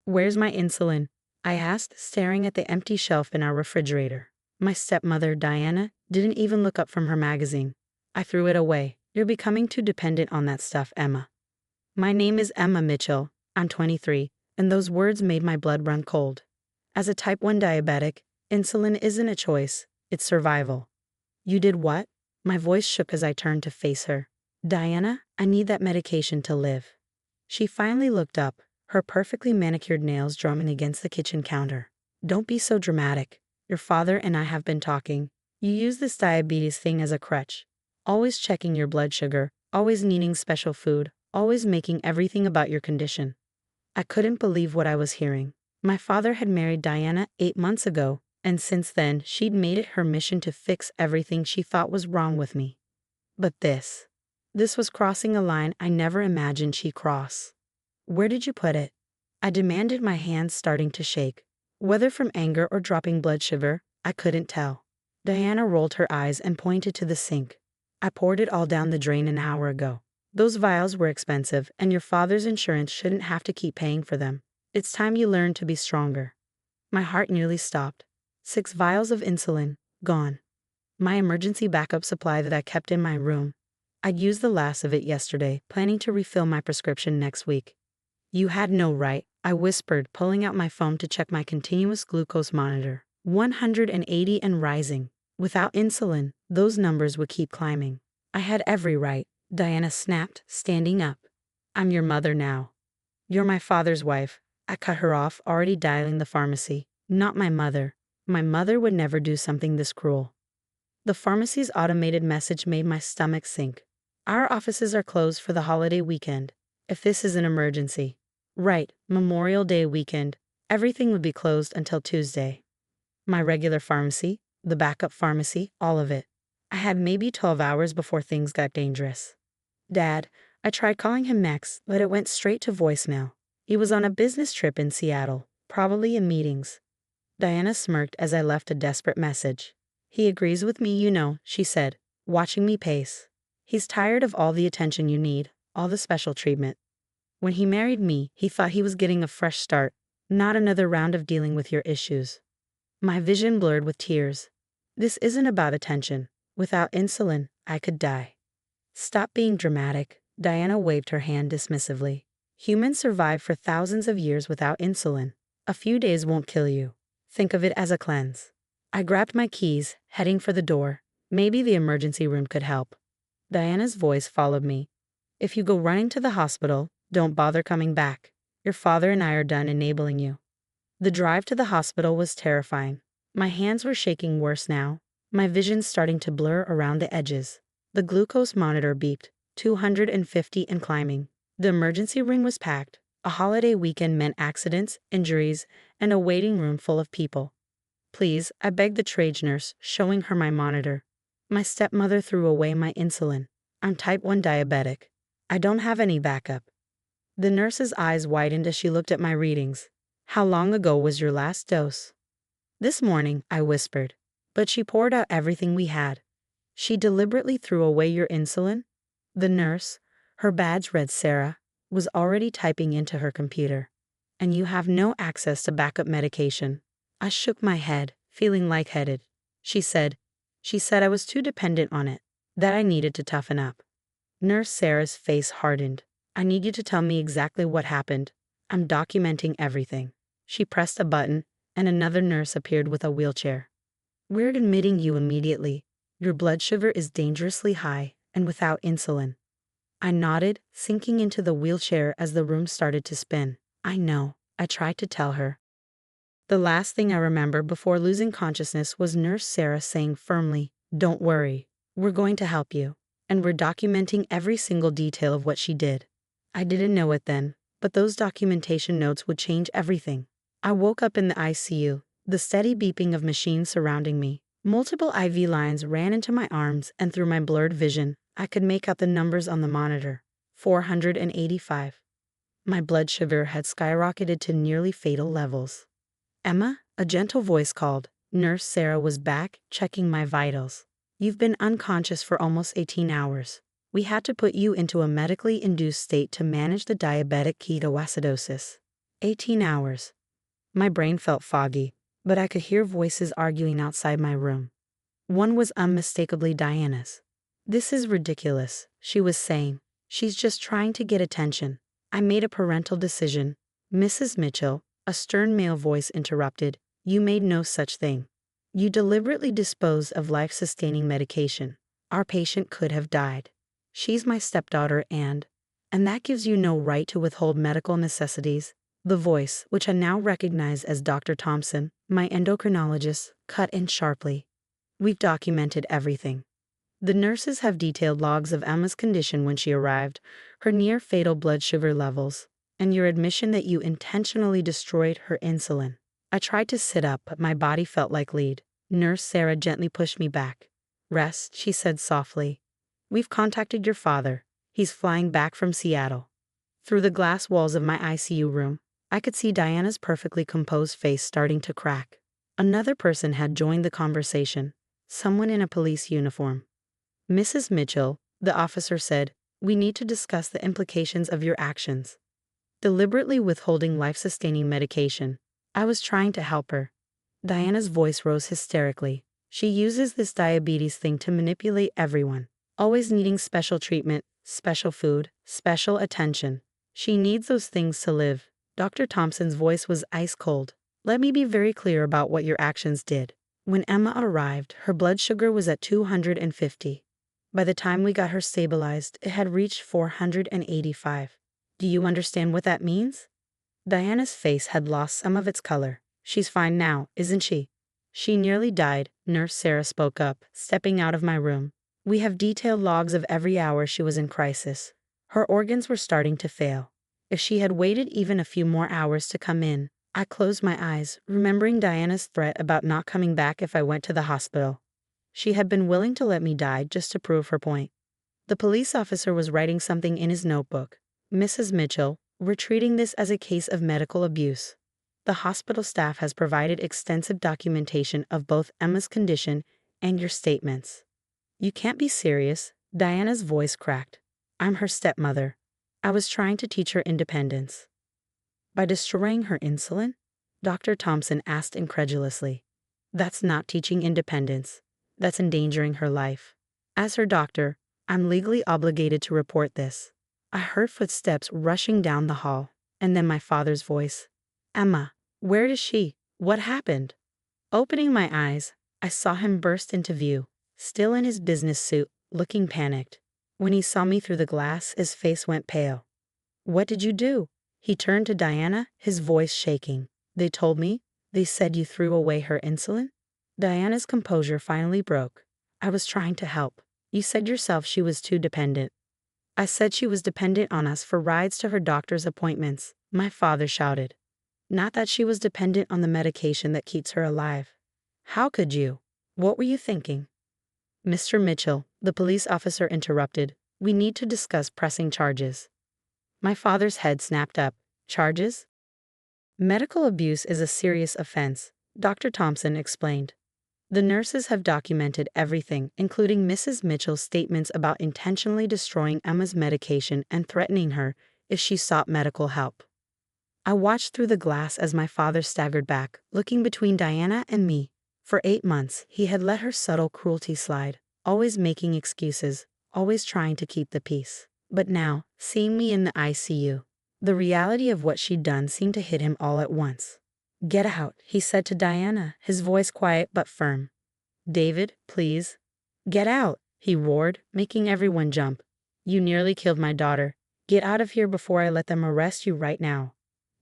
Where's my insulin? I asked, staring at the empty shelf in our refrigerator. My stepmother, Diana, didn't even look up from her magazine. I threw it away. You're becoming too dependent on that stuff, Emma. My name is Emma Mitchell. I'm 23, and those words made my blood run cold. As a type 1 diabetic, insulin isn't a choice, it's survival. You did what? My voice shook as I turned to face her. Diana, I need that medication to live. She finally looked up, her perfectly manicured nails drumming against the kitchen counter. Don't be so dramatic. Your father and I have been talking. You use this diabetes thing as a crutch. Always checking your blood sugar, always needing special food, always making everything about your condition. I couldn't believe what I was hearing. My father had married Diana 8 months ago, and since then she'd made it her mission to fix everything she thought was wrong with me. But this was crossing a line I never imagined she'd cross. Where did you put it? I demanded, my hands starting to shake. Whether from anger or dropping blood sugar, I couldn't tell. Diana rolled her eyes and pointed to the sink. I poured it all down the drain an hour ago. Those vials were expensive, and your father's insurance shouldn't have to keep paying for them. It's time you learned to be stronger. My heart nearly stopped. 6 vials of insulin, gone. My emergency backup supply that I kept in my room. I'd used the last of it yesterday, planning to refill my prescription next week. You had no right, I whispered, pulling out my phone to check my continuous glucose monitor. 180 and rising. Without insulin, those numbers would keep climbing. I had every right, Diana snapped, standing up. I'm your mother now. You're my father's wife. I cut her off, already dialing the pharmacy. Not my mother. My mother would never do something this cruel. The pharmacy's automated message made my stomach sink. Our offices are closed for the holiday weekend. If this is an emergency. Right, Memorial Day weekend. Everything would be closed until Tuesday. My regular pharmacy, the backup pharmacy, all of it. I had maybe 12 hours before things got dangerous. Dad, I tried calling him next, but it went straight to voicemail. He was on a business trip in Seattle, probably in meetings. Diana smirked as I left a desperate message. He agrees with me, you know, she said, watching me pace. He's tired of all the attention you need, all the special treatment. When he married me, he thought he was getting a fresh start, not another round of dealing with your issues. My vision blurred with tears. This isn't about attention. Without insulin, I could die. Stop being dramatic, Diana waved her hand dismissively. Humans survive for thousands of years without insulin. A few days won't kill you. Think of it as a cleanse. I grabbed my keys, heading for the door. Maybe the emergency room could help. Diana's voice followed me. If you go running to the hospital, don't bother coming back. Your father and I are done enabling you. The drive to the hospital was terrifying. My hands were shaking worse now, my vision starting to blur around the edges. The glucose monitor beeped, 250 and climbing. The emergency ring was packed. A holiday weekend meant accidents, injuries, and a waiting room full of people. Please, I begged the trade nurse, showing her my monitor. My stepmother threw away my insulin. I'm type 1 diabetic. I don't have any backup. The nurse's eyes widened as she looked at my readings. How long ago was your last dose? This morning, I whispered. But she poured out everything we had. She deliberately threw away your insulin? The nurse, her badge read Sarah, was already typing into her computer. And you have no access to backup medication. I shook my head, feeling lightheaded. She said I was too dependent on it, that I needed to toughen up. Nurse Sarah's face hardened. I need you to tell me exactly what happened. I'm documenting everything. She pressed a button, and another nurse appeared with a wheelchair. We're admitting you immediately. Your blood sugar is dangerously high, and without insulin. I nodded, sinking into the wheelchair as the room started to spin. I know, I tried to tell her. The last thing I remember before losing consciousness was Nurse Sarah saying firmly, "Don't worry, we're going to help you." And we're documenting every single detail of what she did. I didn't know it then, but those documentation notes would change everything. I woke up in the ICU, the steady beeping of machines surrounding me. Multiple IV lines ran into my arms, and through my blurred vision, I could make out the numbers on the monitor. 485. My blood sugar had skyrocketed to nearly fatal levels. Emma, a gentle voice called. Nurse Sarah was back, checking my vitals. You've been unconscious for almost 18 hours. We had to put you into a medically induced state to manage the diabetic ketoacidosis. 18 hours. My brain felt foggy, but I could hear voices arguing outside my room. One was unmistakably Diana's. "This is ridiculous," she was saying. "She's just trying to get attention." "I made a parental decision." "Mrs. Mitchell," a stern male voice interrupted, "you made no such thing. You deliberately disposed of life-sustaining medication. Our patient could have died. She's my stepdaughter and that gives you no right to withhold medical necessities." The voice, which I now recognize as Dr. Thompson, my endocrinologist, cut in sharply. "We've documented everything. The nurses have detailed logs of Emma's condition when she arrived, her near-fatal blood sugar levels, and your admission that you intentionally destroyed her insulin." I tried to sit up, but my body felt like lead. Nurse Sarah gently pushed me back. "Rest," she said softly. "We've contacted your father. He's flying back from Seattle." Through the glass walls of my ICU room, I could see Diana's perfectly composed face starting to crack. Another person had joined the conversation, someone in a police uniform. "Mrs. Mitchell," the officer said, "we need to discuss the implications of your actions. Deliberately withholding life-sustaining medication." I was trying to help her. Diana's voice rose hysterically. "She uses this diabetes thing to manipulate everyone, always needing special treatment, special food, special attention. She needs those things to live." Dr. Thompson's voice was ice cold. "Let me be very clear about what your actions did. When Emma arrived, her blood sugar was at 250. By the time we got her stabilized, it had reached 485. Do you understand what that means?" Diana's face had lost some of its color. "She's fine now, isn't she?" "She nearly died," Nurse Sarah spoke up, stepping out of my room. "We have detailed logs of every hour she was in crisis. Her organs were starting to fail. If she had waited even a few more hours to come in." I closed my eyes, remembering Diana's threat about not coming back if I went to the hospital. She had been willing to let me die just to prove her point. The police officer was writing something in his notebook. "Mrs. Mitchell, we're treating this as a case of medical abuse. The hospital staff has provided extensive documentation of both Emma's condition and your statements." "You can't be serious." Diana's voice cracked. "I'm her stepmother. I was trying to teach her independence." "By destroying her insulin?" Dr. Thompson asked incredulously. "That's not teaching independence. That's endangering her life. As her doctor, I'm legally obligated to report this." I heard footsteps rushing down the hall, and then my father's voice. "Emma, where is she? What happened?" Opening my eyes, I saw him burst into view, still in his business suit, looking panicked. When he saw me through the glass, his face went pale. "What did you do?" He turned to Diana, his voice shaking. "They told me. They said you threw away her insulin?" Diana's composure finally broke. "I was trying to help. You said yourself she was too dependent." "I said she was dependent on us for rides to her doctor's appointments," my father shouted. "Not that she was dependent on the medication that keeps her alive." "How could you? What were you thinking?" "Mr. Mitchell," the police officer interrupted, "we need to discuss pressing charges." My father's head snapped up. "Charges?" "Medical abuse is a serious offense," Dr. Thompson explained. "The nurses have documented everything, including Mrs. Mitchell's statements about intentionally destroying Emma's medication and threatening her if she sought medical help." I watched through the glass as my father staggered back, looking between Diana and me. For 8 months, he had let her subtle cruelty slide, always making excuses, always trying to keep the peace. But now, seeing me in the ICU, the reality of what she'd done seemed to hit him all at once. "Get out," he said to Diana, his voice quiet but firm. "David, please." "Get out," he roared, making everyone jump. "You nearly killed my daughter. Get out of here before I let them arrest you right now."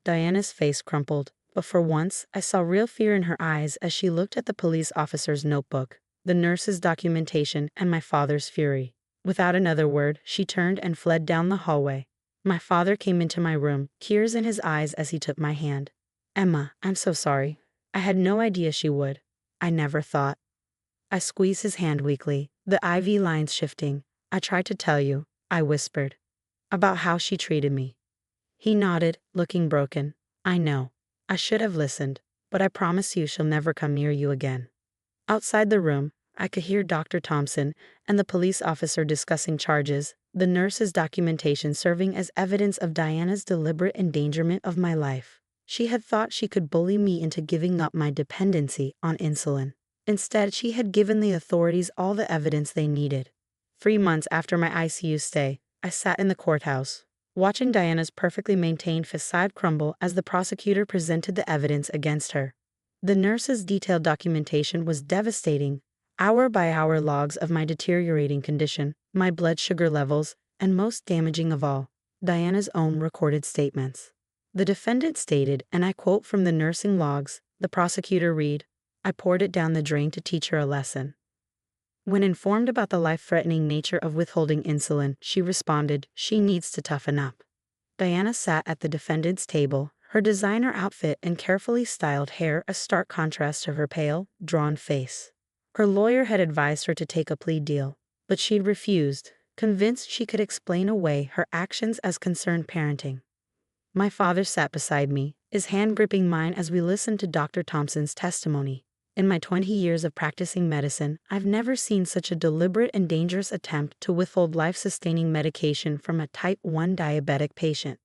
Diana's face crumpled, but for once I saw real fear in her eyes as she looked at the police officer's notebook, the nurse's documentation, and my father's fury. Without another word, she turned and fled down the hallway. My father came into my room, tears in his eyes as he took my hand. "Emma, I'm so sorry. I had no idea she would. I never thought." I squeezed his hand weakly, the IV lines shifting. "I tried to tell you," I whispered, "about how she treated me." He nodded, looking broken. "I know. I should have listened, but I promise you she'll never come near you again." Outside the room, I could hear Dr. Thompson and the police officer discussing charges, the nurse's documentation serving as evidence of Diana's deliberate endangerment of my life. She had thought she could bully me into giving up my dependency on insulin. Instead, she had given the authorities all the evidence they needed. 3 months after my ICU stay, I sat in the courthouse, watching Diana's perfectly maintained facade crumble as the prosecutor presented the evidence against her. The nurse's detailed documentation was devastating, hour-by-hour logs of my deteriorating condition, my blood sugar levels, and most damaging of all, Diana's own recorded statements. The defendant stated, and I quote from the nursing logs, the prosecutor read, "I poured it down the drain to teach her a lesson." When informed about the life-threatening nature of withholding insulin, she responded, "She needs to toughen up." Diana sat at the defendant's table, her designer outfit and carefully styled hair a stark contrast to her pale, drawn face. Her lawyer had advised her to take a plea deal, but she'd refused, convinced she could explain away her actions as concerned parenting. My father sat beside me, his hand gripping mine as we listened to Dr. Thompson's testimony. In my 20 years of practicing medicine, I've never seen such a deliberate and dangerous attempt to withhold life-sustaining medication from a type 1 diabetic patient.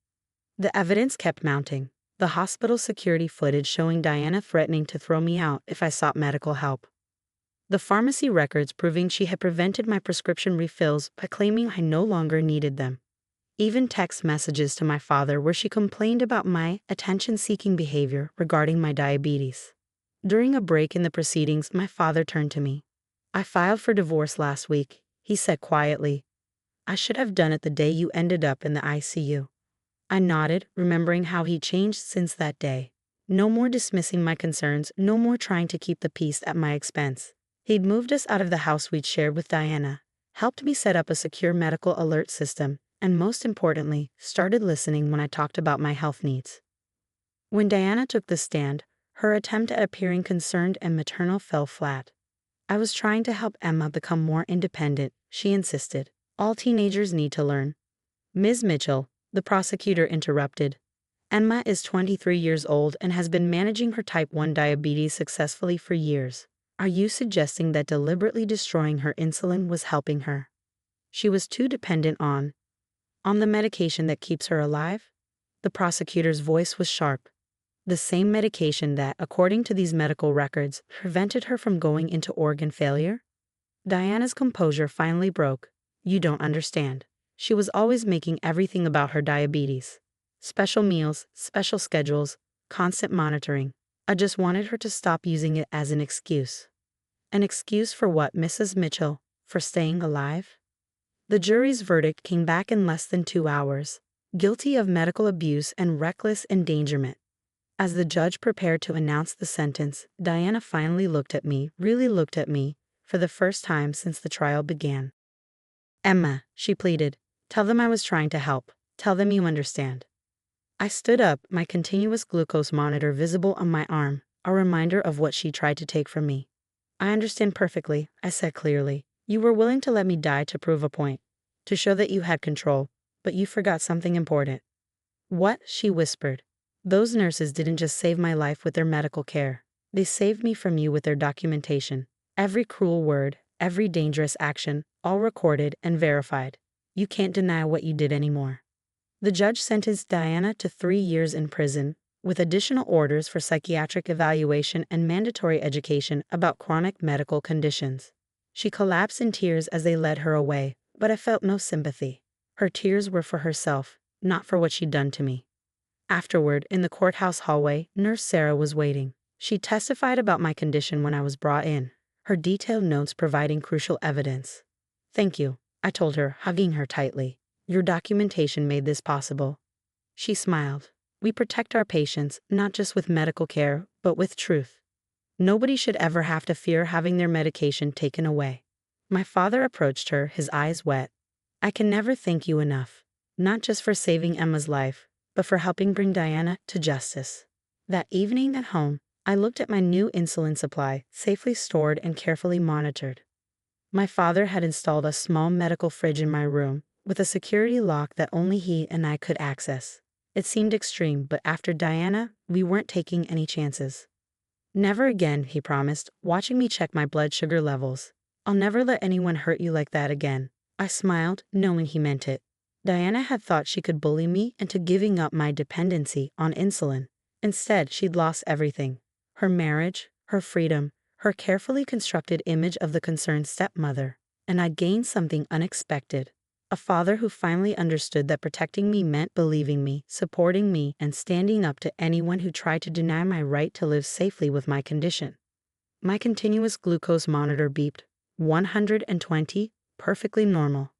The evidence kept mounting. The hospital security footage showing Diana threatening to throw me out if I sought medical help. The pharmacy records proving she had prevented my prescription refills by claiming I no longer needed them. Even text messages to my father where she complained about my attention-seeking behavior regarding my diabetes. During a break in the proceedings, my father turned to me. "I filed for divorce last week," he said quietly. "I should have done it the day you ended up in the ICU." I nodded, remembering how he changed since that day. No more dismissing my concerns, no more trying to keep the peace at my expense. He'd moved us out of the house we'd shared with Diana, helped me set up a secure medical alert system, and most importantly, started listening when I talked about my health needs. When Diana took the stand, her attempt at appearing concerned and maternal fell flat. "I was trying to help Emma become more independent," she insisted. "All teenagers need to learn." "Ms. Mitchell," the prosecutor interrupted, "Emma is 23 years old and has been managing her type 1 diabetes successfully for years. Are you suggesting that deliberately destroying her insulin was helping her? She was too dependent on the medication that keeps her alive?" The prosecutor's voice was sharp. "The same medication that, according to these medical records, prevented her from going into organ failure?" Diana's composure finally broke. "You don't understand. She was always making everything about her diabetes. Special meals, special schedules, constant monitoring. I just wanted her to stop using it as an excuse." "An excuse for what, Mrs. Mitchell? For staying alive?" The jury's verdict came back in less than 2 hours. Guilty of medical abuse and reckless endangerment. As the judge prepared to announce the sentence, Diana finally looked at me, really looked at me, for the first time since the trial began. "Emma," she pleaded, "tell them I was trying to help. Tell them you understand." I stood up, my continuous glucose monitor visible on my arm, a reminder of what she tried to take from me. "I understand perfectly," I said clearly. "You were willing to let me die to prove a point, to show that you had control, but you forgot something important." "What?" she whispered. "Those nurses didn't just save my life with their medical care. They saved me from you with their documentation. Every cruel word, every dangerous action, all recorded and verified. You can't deny what you did anymore." The judge sentenced Diana to 3 years in prison, with additional orders for psychiatric evaluation and mandatory education about chronic medical conditions. She collapsed in tears as they led her away, but I felt no sympathy. Her tears were for herself, not for what she'd done to me. Afterward, in the courthouse hallway, Nurse Sarah was waiting. She testified about my condition when I was brought in, her detailed notes providing crucial evidence. "Thank you," I told her, hugging her tightly. "Your documentation made this possible." She smiled. "We protect our patients, not just with medical care, but with truth. Nobody should ever have to fear having their medication taken away." My father approached her, his eyes wet. "I can never thank you enough, not just for saving Emma's life, but for helping bring Diana to justice." That evening at home, I looked at my new insulin supply, safely stored and carefully monitored. My father had installed a small medical fridge in my room, with a security lock that only he and I could access. It seemed extreme, but after Diana, we weren't taking any chances. "Never again," he promised, watching me check my blood sugar levels. "I'll never let anyone hurt you like that again." I smiled, knowing he meant it. Diana had thought she could bully me into giving up my dependency on insulin. Instead, she'd lost everything: her marriage, her freedom, her carefully constructed image of the concerned stepmother. And I'd gained something unexpected: a father who finally understood that protecting me meant believing me, supporting me, and standing up to anyone who tried to deny my right to live safely with my condition. My continuous glucose monitor beeped. 120, perfectly normal.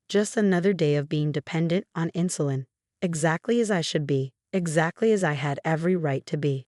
Just another day of being dependent on insulin. Exactly as I should be, exactly as I had every right to be.